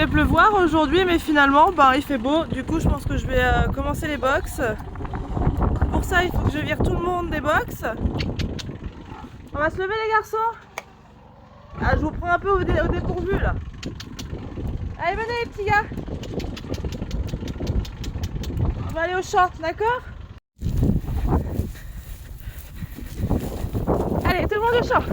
devait pleuvoir aujourd'hui, mais finalement il fait beau. Du coup je pense que je vais commencer les box. Pour ça il faut que je vire tout le monde des box. On va se lever les garçons. Ah, je vous prends un peu au dépourvu là. Allez venez les petits gars. On va aller au champ, d'accord? Allez tout le monde au champ.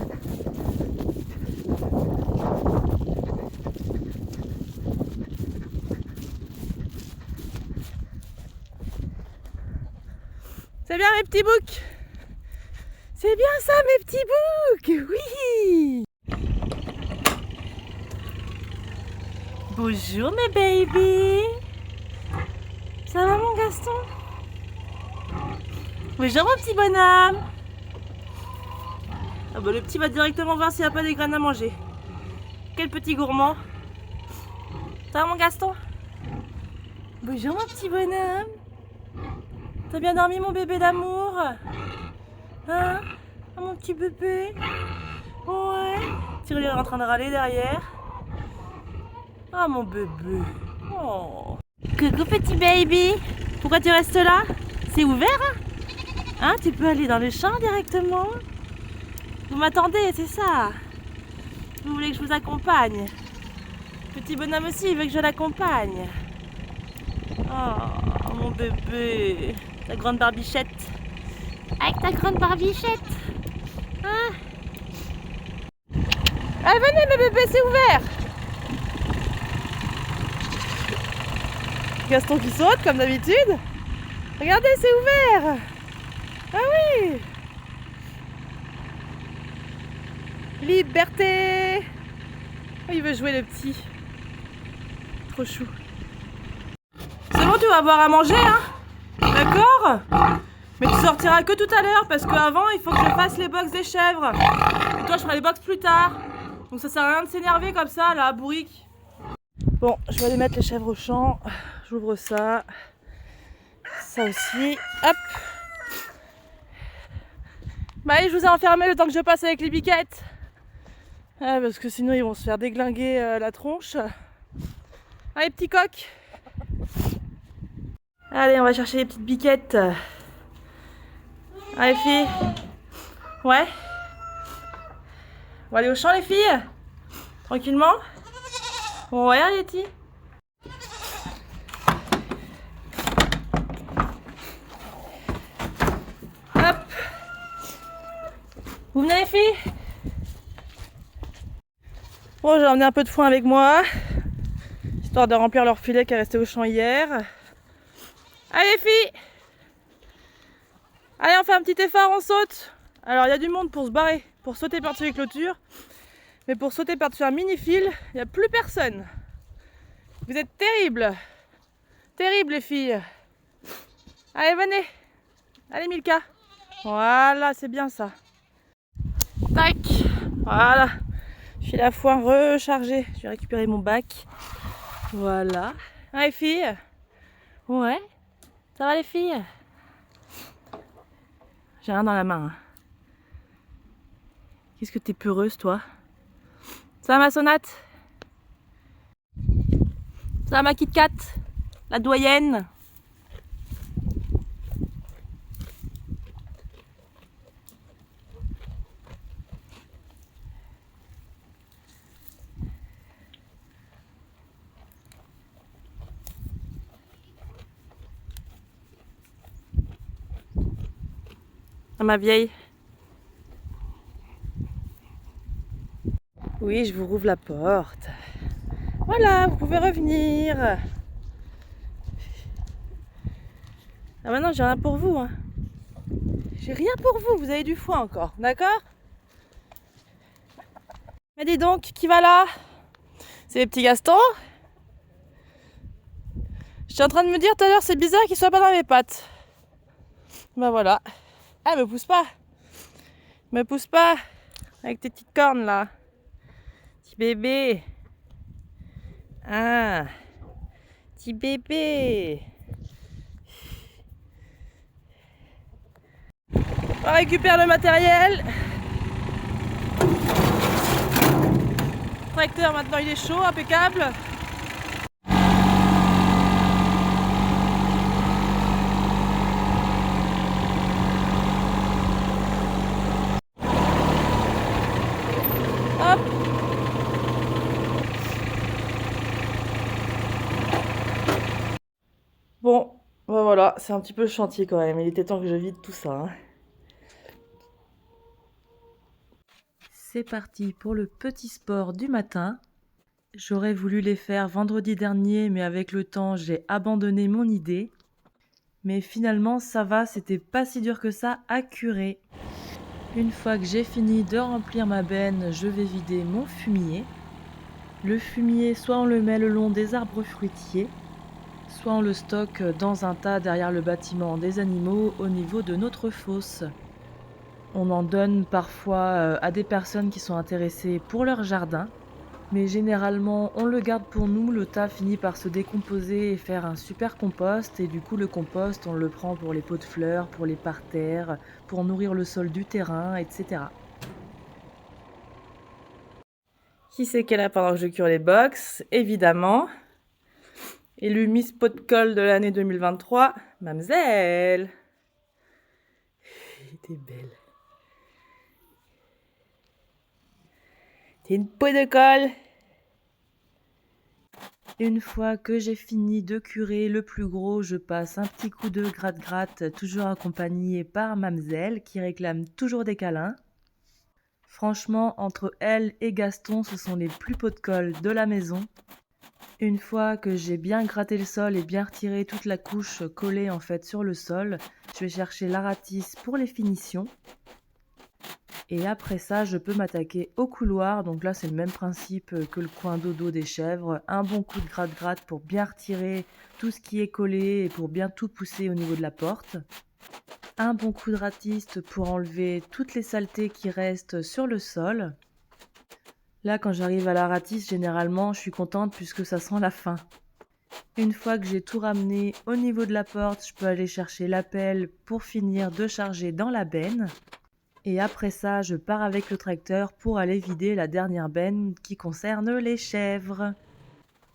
C'est bien mes petits boucs. C'est bien ça mes petits boucs. Oui. Bonjour mes baby. Ça va mon Gaston? Bonjour mon petit bonhomme. Ah bah, le petit va directement voir s'il n'y a pas des graines à manger. Quel petit gourmand. Ça va mon Gaston? Bonjour mon petit bonhomme. T'as bien dormi mon bébé d'amour? Hein? Oh, mon petit bébé? Ouais. Thierry est en train de râler derrière. Ah mon bébé. Oh. Coucou petit baby. Pourquoi tu restes là? C'est ouvert hein? Tu peux aller dans le champ directement? Vous m'attendez, c'est ça? Vous voulez que je vous accompagne? Petit bonhomme aussi, il veut que je l'accompagne. Oh mon bébé. Ta grande barbichette. Avec ta grande barbichette. Hein? Allez venez mes bébés, c'est ouvert. Gaston qui saute comme d'habitude. Regardez, c'est ouvert. Ah oui. Liberté. Oh, il veut jouer le petit. Trop chou. C'est bon, tu vas avoir à manger, hein? D'accord? Mais tu sortiras que tout à l'heure parce qu'avant il faut que je fasse les box des chèvres. Et toi je ferai les box plus tard. Donc ça sert à rien de s'énerver comme ça là, bourrique. Bon, je vais aller mettre les chèvres au champ. J'ouvre ça. Ça aussi. Hop. Bah allez, je vous ai enfermé le temps que je passe avec les biquettes. Ah, parce que sinon ils vont se faire déglinguer la tronche. Allez petit coq. Allez, on va chercher les petites biquettes. Allez filles. Ouais. On va aller au champ les filles. Tranquillement. Ouais Arletty. Hop. Vous venez les filles? Bon, j'ai emmené un peu de foin avec moi. Histoire de remplir leur filet qui est resté au champ hier. Allez les filles. Allez, on fait un petit effort, on saute. Alors, il y a du monde pour se barrer, pour sauter par-dessus les clôtures. Mais pour sauter par-dessus un mini-fil, il n'y a plus personne. Vous êtes terribles. Terribles, les filles. Allez, venez. Allez, Milka. Voilà, c'est bien ça. Tac. Voilà. Je suis la foin rechargée. Je vais récupérer mon bac. Voilà. Allez, filles. Ouais. Ça va, les filles? J'ai rien dans la main. Hein. Qu'est-ce que t'es peureuse, toi? Ça va, ma sonate? Ça va, ma Kit Kat? La doyenne? Ah, ma vieille? Oui, je vous rouvre la porte. Voilà, vous pouvez revenir. Ah maintenant, j'ai rien pour vous. Hein. J'ai rien pour vous, vous avez du foin encore, d'accord? Mais dis donc, qui va là? C'est les petits Gastons? J'étais en train de me dire tout à l'heure, c'est bizarre qu'ils soient pas dans mes pattes. Ben voilà. Ah, me pousse pas. Me pousse pas. Avec tes petites cornes là. Petit bébé. Ah. Petit bébé. On récupère le matériel. Le tracteur maintenant il est chaud, impeccable. voilà, c'est un petit peu le chantier quand même. Il était temps que je vide tout ça. Hein. C'est parti pour le petit sport du matin. J'aurais voulu les faire vendredi dernier, mais avec le temps, j'ai abandonné mon idée. Mais finalement, ça va, c'était pas si dur que ça à curer. Une fois que j'ai fini de remplir ma benne, je vais vider mon fumier. Le fumier, soit on le met le long des arbres fruitiers, soit on le stocke dans un tas derrière le bâtiment des animaux au niveau de notre fosse. On en donne parfois à des personnes qui sont intéressées pour leur jardin, mais généralement on le garde pour nous, le tas finit par se décomposer et faire un super compost, et du coup le compost on le prend pour les pots de fleurs, pour les parterres, pour nourrir le sol du terrain, etc. Qui c'est qu'elle a pendant que je cure les box? Évidemment. Élue Miss Pot de Colle de l'année 2023, Mamzelle. T'es belle. T'es une peau de colle. Une fois que j'ai fini de curer le plus gros, je passe un petit coup de gratte-gratte, toujours accompagné par Mamzelle qui réclame toujours des câlins. Franchement, entre elle et Gaston, ce sont les plus pots de colle de la maison. Une fois que j'ai bien gratté le sol et bien retiré toute la couche collée en fait sur le sol, je vais chercher l'aratis pour les finitions. Et après ça, je peux m'attaquer au couloir. Donc là, c'est le même principe que le coin dodo des chèvres. Un bon coup de gratte-gratte pour bien retirer tout ce qui est collé et pour bien tout pousser au niveau de la porte. Un bon coup de ratiste pour enlever toutes les saletés qui restent sur le sol. Là, quand j'arrive à la ratisse, généralement, je suis contente puisque ça sent la fin. Une fois que j'ai tout ramené au niveau de la porte, je peux aller chercher la pelle pour finir de charger dans la benne. Et après ça, je pars avec le tracteur pour aller vider la dernière benne qui concerne les chèvres.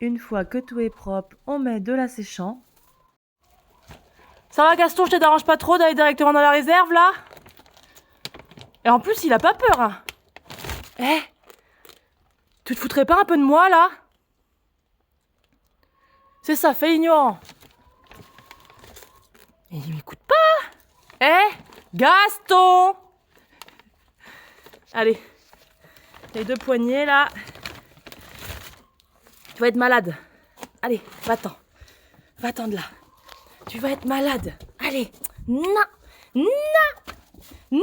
Une fois que tout est propre, on met de l'asséchant. Ça va Gaston, je te dérange pas trop d'aller directement dans la réserve là? Et en plus, il a pas peur. Hein. Eh, tu te foutrais pas un peu de moi là? C'est ça, fais l'ignorant. Et il m'écoute pas. Eh, Gaston! Allez, les deux poignets là. Tu vas être malade. Allez, va-t'en. Va-t'en de là. Tu vas être malade. Allez. Non. Non. Non.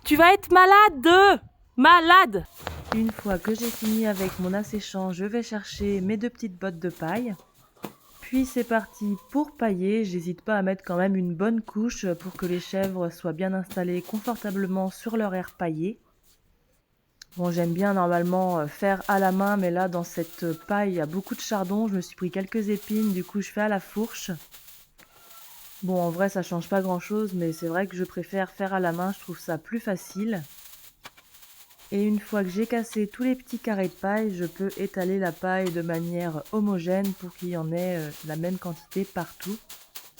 Tu vas être malade. Malade. Une fois que j'ai fini avec mon asséchant, je vais chercher mes deux petites bottes de paille. Puis c'est parti pour pailler. J'hésite pas à mettre quand même une bonne couche pour que les chèvres soient bien installées confortablement sur leur aire paillée. Bon, j'aime bien normalement faire à la main, mais là dans cette paille il y a beaucoup de chardon. Je me suis pris quelques épines, du coup je fais à la fourche. Bon, en vrai ça change pas grand chose, mais c'est vrai que je préfère faire à la main, je trouve ça plus facile. Et une fois que j'ai cassé tous les petits carrés de paille, je peux étaler la paille de manière homogène pour qu'il y en ait la même quantité partout.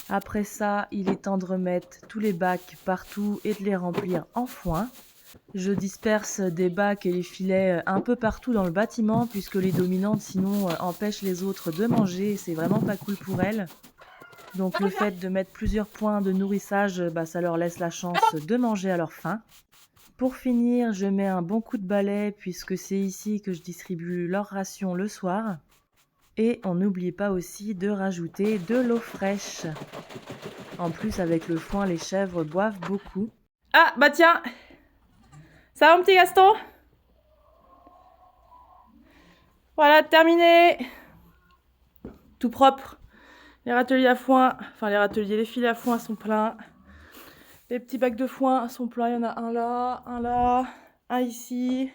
Après ça, il est temps de remettre tous les bacs partout et de les remplir en foin. Je disperse des bacs et les filets un peu partout dans le bâtiment puisque les dominantes sinon empêchent les autres de manger et c'est vraiment pas cool pour elles. Donc le fait de mettre plusieurs points de nourrissage, ça leur laisse la chance de manger à leur faim. Pour finir, je mets un bon coup de balai puisque c'est ici que je distribue leur ration le soir. Et on n'oublie pas aussi de rajouter de l'eau fraîche. En plus, avec le foin, les chèvres boivent beaucoup. Ah, bah tiens! Ça va mon petit Gaston? Voilà, terminé! Tout propre. Les râteliers à foin, les filets à foin sont pleins. Les petits bacs de foin sont pleins, il y en a un là, un ici,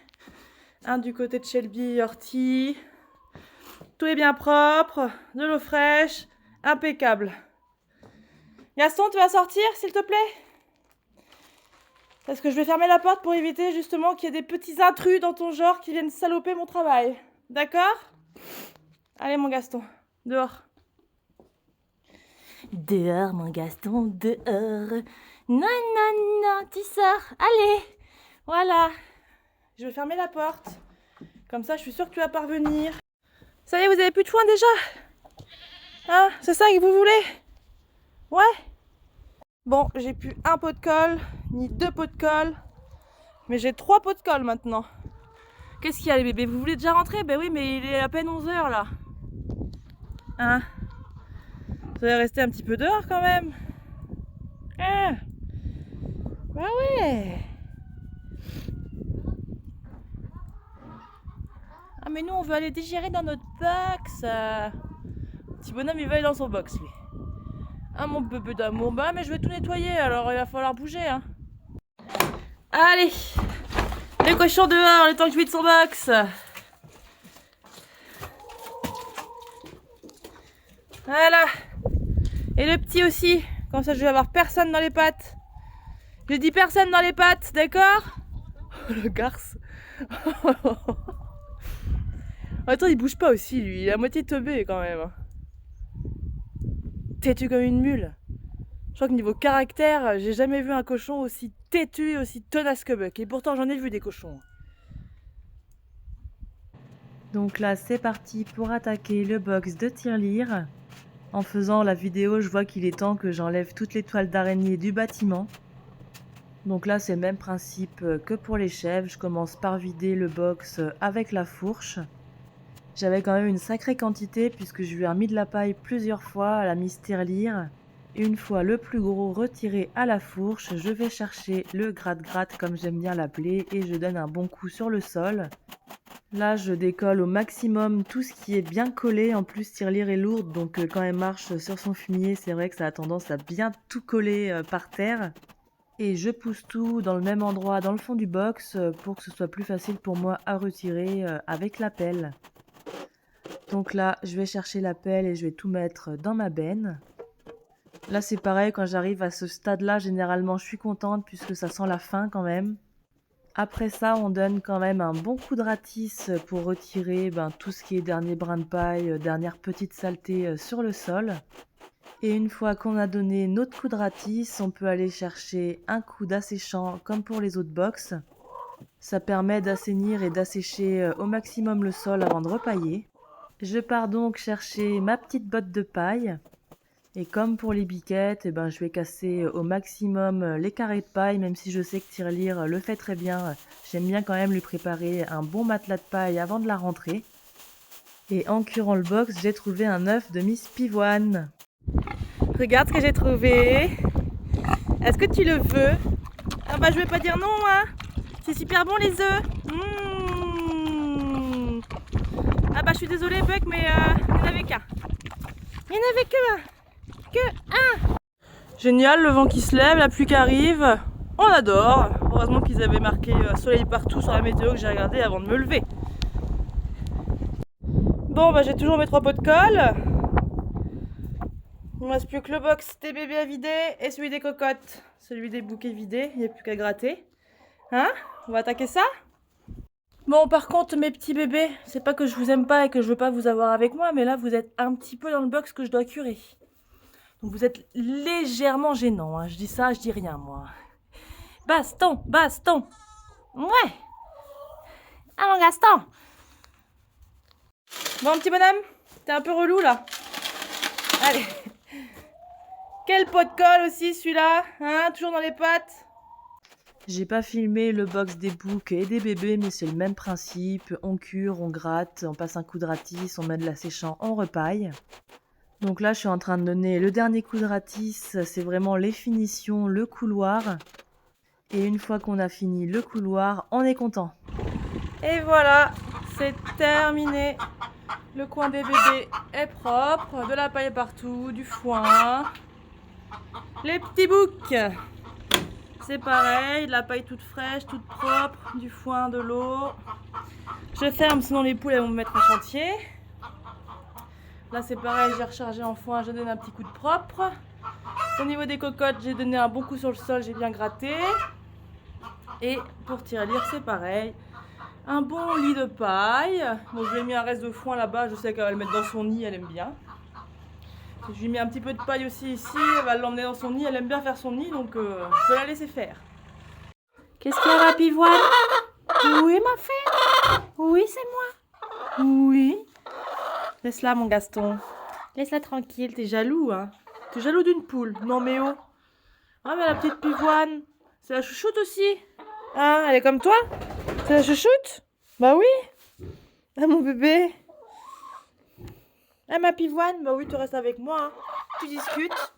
un du côté de Shelby et Horty. Tout est bien propre, de l'eau fraîche, impeccable. Gaston, tu vas sortir s'il te plaît? Parce que je vais fermer la porte pour éviter justement qu'il y ait des petits intrus dans ton genre qui viennent saloper mon travail. D'accord? Allez mon Gaston, dehors. Dehors mon Gaston, dehors. Non, non, non, tu sors. Allez, voilà. Je vais fermer la porte. Comme ça, je suis sûre que tu vas parvenir. Ça y est, vous avez plus de foin déjà? Hein, c'est ça que vous voulez? Ouais. Bon, j'ai plus un pot de colle, ni 2 pots de colle, mais j'ai 3 pots de colle maintenant. Qu'est-ce qu'il y a les bébés? Vous voulez déjà rentrer? Ben oui, mais il est à peine 11 h là. Hein? Vous allez rester un petit peu dehors quand même. Hein? Bah ouais. Ah mais nous on veut aller digérer dans notre box. Petit bonhomme il va aller dans son box lui. Ah mon bébé d'amour, bah mais je vais tout nettoyer alors il va falloir bouger hein. Allez, les cochons dehors, le temps que je vide son box. Voilà. Et le petit aussi, comme ça je vais avoir personne dans les pattes. Je dis personne dans les pattes, d'accord? Le garce. Attends, il bouge pas aussi lui, il est à moitié teubé quand même. Têtu comme une mule. Je crois que niveau caractère, j'ai jamais vu un cochon aussi têtu et aussi tenace que Buck. Et pourtant j'en ai vu des cochons. Donc là c'est parti pour attaquer le box de tirelire. En faisant la vidéo je vois qu'il est temps que j'enlève toutes les toiles d'araignée du bâtiment. Donc là c'est le même principe que pour les chèvres, je commence par vider le box avec la fourche. J'avais quand même une sacrée quantité puisque je lui ai remis de la paille plusieurs fois à la mise tirelire. Une fois le plus gros retiré à la fourche, je vais chercher le gratte-gratte comme j'aime bien l'appeler et je donne un bon coup sur le sol. Là je décolle au maximum tout ce qui est bien collé, en plus tirelire est lourde donc quand elle marche sur son fumier c'est vrai que ça a tendance à bien tout coller par terre. Et je pousse tout dans le même endroit dans le fond du box pour que ce soit plus facile pour moi à retirer avec la pelle. Donc là je vais chercher la pelle et je vais tout mettre dans ma benne. Là c'est pareil, quand j'arrive à ce stade là généralement je suis contente puisque ça sent la fin quand même. Après ça on donne quand même un bon coup de ratisse pour retirer tout ce qui est dernier brin de paille, dernière petite saleté sur le sol. Et une fois qu'on a donné notre coup de ratisse, on peut aller chercher un coup d'asséchant comme pour les autres box. Ça permet d'assainir et d'assécher au maximum le sol avant de repailler. Je pars donc chercher ma petite botte de paille. Et comme pour les biquettes, je vais casser au maximum les carrés de paille, même si je sais que tirelire le fait très bien. J'aime bien quand même lui préparer un bon matelas de paille avant de la rentrer. Et en curant le box, j'ai trouvé un œuf de Miss Pivoine. Regarde ce que j'ai trouvé. Est-ce que tu le veux? Ah bah je vais pas dire non hein. C'est super bon les œufs. Ah bah je suis désolée Buck mais il n'y en avait qu'un. Il n'y en avait que un. Génial, le vent qui se lève, la pluie qui arrive. On adore. Heureusement qu'ils avaient marqué soleil partout sur la météo que j'ai regardé avant de me lever. Bon bah j'ai toujours mes 3 pots de colle. Il ne reste plus que le box des bébés à vider et celui des cocottes. Celui des bouquets vidé, il n'y a plus qu'à gratter. Hein? On va attaquer ça? Bon, par contre, mes petits bébés, c'est pas que je vous aime pas et que je veux pas vous avoir avec moi, mais là, vous êtes un petit peu dans le box que je dois curer. Donc, vous êtes légèrement gênants. Hein. Je dis ça, je dis rien, moi. Baston, baston. Ouais. Ah, mon Gaston. Bon, petit bonhomme, t'es un peu relou, là. Allez. Quel pot de colle aussi, celui-là. Hein, toujours dans les pattes. J'ai pas filmé le box des boucs et des bébés, mais c'est le même principe. On cure, on gratte, on passe un coup de ratisse, on met de l'asséchant, on repaille. Donc là, je suis en train de donner le dernier coup de ratisse. C'est vraiment les finitions, le couloir. Et une fois qu'on a fini le couloir, on est content. Et voilà, c'est terminé. Le coin des bébés est propre. De la paille partout, du foin. Les petits boucs. C'est pareil, de la paille toute fraîche, toute propre, du foin, de l'eau. Je ferme, sinon les poules elles vont me mettre en chantier. Là c'est pareil, j'ai rechargé en foin, j'ai donné un petit coup de propre. Au niveau des cocottes, j'ai donné un bon coup sur le sol, j'ai bien gratté. Et pour tirelire, c'est pareil. Un bon lit de paille. Bon, je lui ai mis un reste de foin là-bas, je sais qu'elle va le mettre dans son nid, elle aime bien. Je lui ai mis un petit peu de paille aussi ici, elle va l'emmener dans son nid, elle aime bien faire son nid, donc je vais la laisser faire. Qu'est-ce qu'il y a, ma pivoine? Oui, ma fille? Oui, c'est moi. Oui. Laisse-la, mon Gaston. Laisse-la tranquille, t'es jaloux, hein. T'es jaloux d'une poule. Non mais oh. Ah mais la petite pivoine, c'est la chouchoute aussi. Hein, elle est comme toi? C'est la chouchoute? Bah oui. Ah mon bébé. Ah ma pivoine, bah oui, tu restes avec moi, hein. Tu discutes.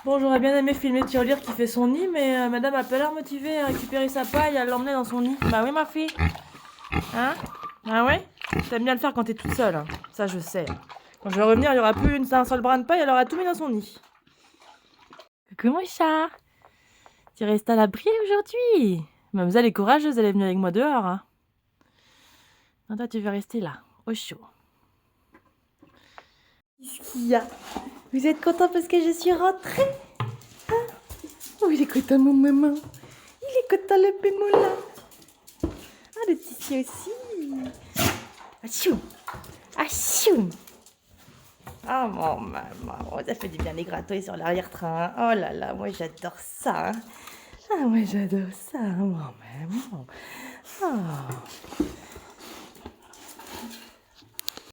Bon, j'aurais bien aimé filmer Tirelire qui fait son nid, mais madame a pas l'air motivée à récupérer sa paille et à l'emmener dans son nid. Bah oui ma fille. Hein? Ah ouais? T'aimes bien le faire quand t'es toute seule, hein. Ça je sais. Quand je vais revenir, il y aura plus un seul brin de paille, elle aura tout mis dans son nid. Coucou mon chat. Tu restes à l'abri aujourd'hui. Mademoiselle est courageuse, elle est venue avec moi dehors, hein. Non, toi tu veux rester là, au chaud. Qu'est-ce qu'il y a? Vous êtes content parce que je suis rentrée? Hein? Oh, il est content mon maman. Il est content le pémola. Ah, le tissu aussi. Achou. Achou. Oh mon maman, oh, ça fait du bien les gratouilles sur l'arrière-train. Oh là là, moi j'adore ça, hein. Ah, moi j'adore ça, mon maman. Oh.